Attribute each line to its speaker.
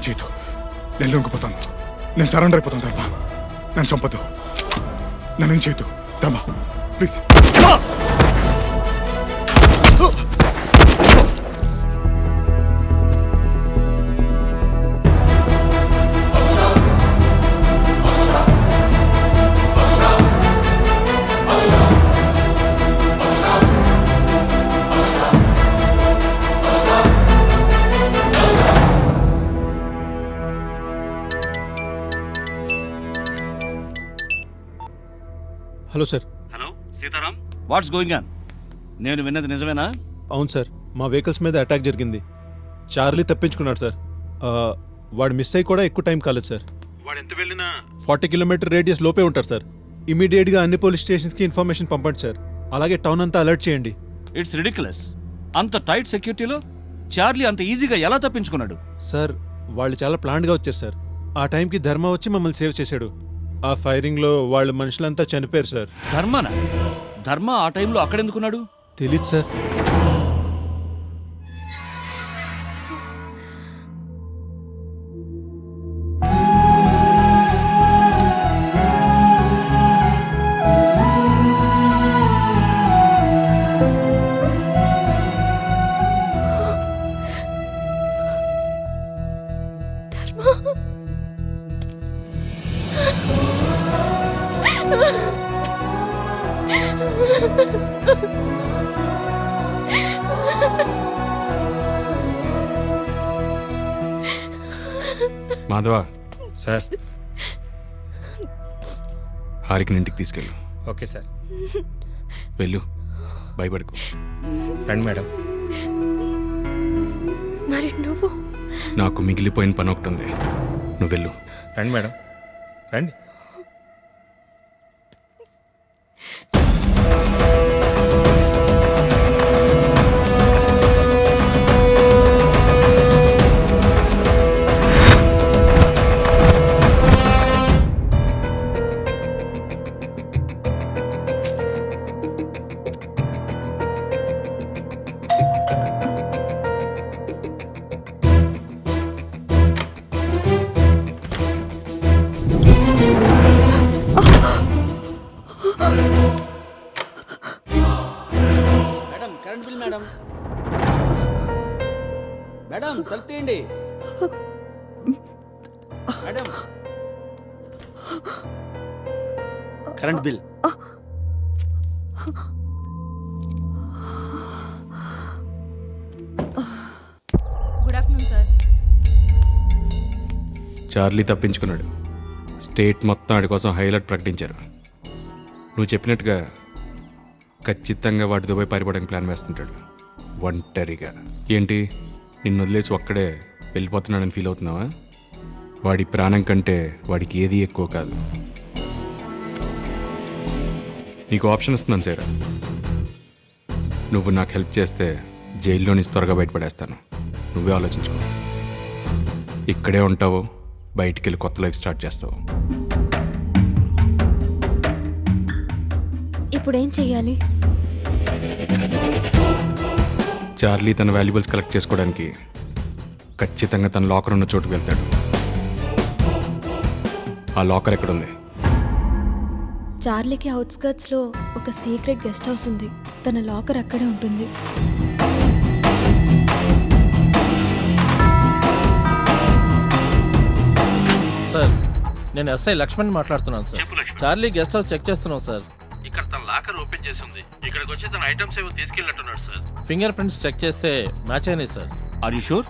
Speaker 1: చేయొద్దు. నేను లొంగిపోతాను. నేను సరెండర్ అయిపోతాను. ధర్మ, నన్ను చంపొద్దు. నన్నేం చేయొద్దు. ధర్మ, please.
Speaker 2: Hello sir.
Speaker 3: Hello Sitaram, what's going on? నేను విన్నది నిజమేనా?
Speaker 2: అవును సార్, మా వెహికల్స్ మీద అటాక్ జరిగింది. చార్లీ తప్పించుకున్నాడు సార్. వాడు మిస్ అయ్యి కూడా ఎక్కువ టైం కాలేదు సార్. వాడు ఎంత వెళ్ళినా 40 కిలోమీటర్ రేడియస్ లోపే ఉంటారు సార్. ఇమీడియట్గా అన్ని పోలీస్ స్టేషన్స్కి ఇన్ఫర్మేషన్ పంపండి సార్. అలాగే టౌన్ అంతా అలర్ట్ చేయండి.
Speaker 3: It's ridiculous. అంత టైట్ సెక్యూరిటీలో చార్లీ అంత ఈజీగా ఎలా తప్పించుకున్నాడు?
Speaker 2: సార్, వాళ్ళు చాలా ప్లాన్డ్గా వచ్చారు సార్. ఆ టైంకి ధర్మ వచ్చి మమ్మల్ని సేవ్ చేశాడు. ఆ ఫైరింగ్లో వాళ్ళ మనుషులంతా చనిపోయారు సార్.
Speaker 3: ధర్మనా? ధర్మ ఆ టైంలో అక్కడెందుకున్నాడు?
Speaker 2: తెలీదు సార్.
Speaker 1: మాధవ
Speaker 4: సార్.
Speaker 1: హారికని ఇంటికి తీసుకెళ్ళు.
Speaker 4: Okay sir.
Speaker 1: వెళ్ళు, భయపడకు.
Speaker 4: రండి మేడం.
Speaker 5: మరి నువ్వు?
Speaker 1: నాకు మిగిలిపోయిన పని ఒకటి ఉంది. నువ్వు వెళ్ళు.
Speaker 4: రండి మేడం, రండి.
Speaker 3: Madam, current bill madam. Madam, తలుపు తీయండి. Madam, current bill.
Speaker 5: Good afternoon sir.
Speaker 1: Charlie తప్పించుకున్నాడు. స్టేట్ మొత్తం ఆడి కోసం హైలైట్ ప్రకటించారు. నువ్వు చెప్పినట్టుగా ఖచ్చితంగా వాటి దుబాయ్ పారిపోవడానికి ప్లాన్ వేస్తుంటాడు ఒంటరిగా. ఏంటి, నిన్ను వదిలేసి ఒక్కడే వెళ్ళిపోతున్నాడని ఫీల్ అవుతున్నావా? వాడి ప్రాణం కంటే వాడికి ఏది ఎక్కువ కాదు. నీకు ఆప్షన్ ఇస్తున్నాను సేరా. నువ్వు నాకు హెల్ప్ చేస్తే జైల్లో నుంచి త్వరగా బయటపడేస్తాను. నువ్వే ఆలోచించుకో. ఇక్కడే ఉంటావు, బయటికి వెళ్ళి కొత్త లైఫ్ స్టార్ట్ చేస్తావు.
Speaker 5: ఇప్పుడేం చెయ్యాలి?
Speaker 1: చార్లీ తన వాల్యుబుల్స్ కలెక్ట్ చేసుకోవడానికి ఖచ్చితంగా తన లాకర్ ఉన్న చోటుకు వెళ్తాడు. ఆ లాకర్ ఎక్కడుంది?
Speaker 5: చార్లీకి అవుట్స్కర్ట్స్ లో ఒక సీక్రెట్ గెస్ట్ హౌస్ ఉంది. తన లాకర్ అక్కడే ఉంటుంది.
Speaker 6: సార్, నేను ఎస్ఐ లక్ష్మణ్ మాట్లాడుతున్నాను sir. Charlie guest house check చేస్తున్నాం సార్.
Speaker 7: ఇక్కడ తన లాకర్ ఓపెన్ చేసి ఉంది. ఇక్కడికి వచ్చి తన ఐటమ్స్ ఏవో తీసుకెళ్ళినట్టున్నాడు సార్.
Speaker 6: ఫింగర్ ప్రింట్స్ చెక్ చేస్తే మ్యాచ్ అయినాయి సార్.
Speaker 3: Are you sure?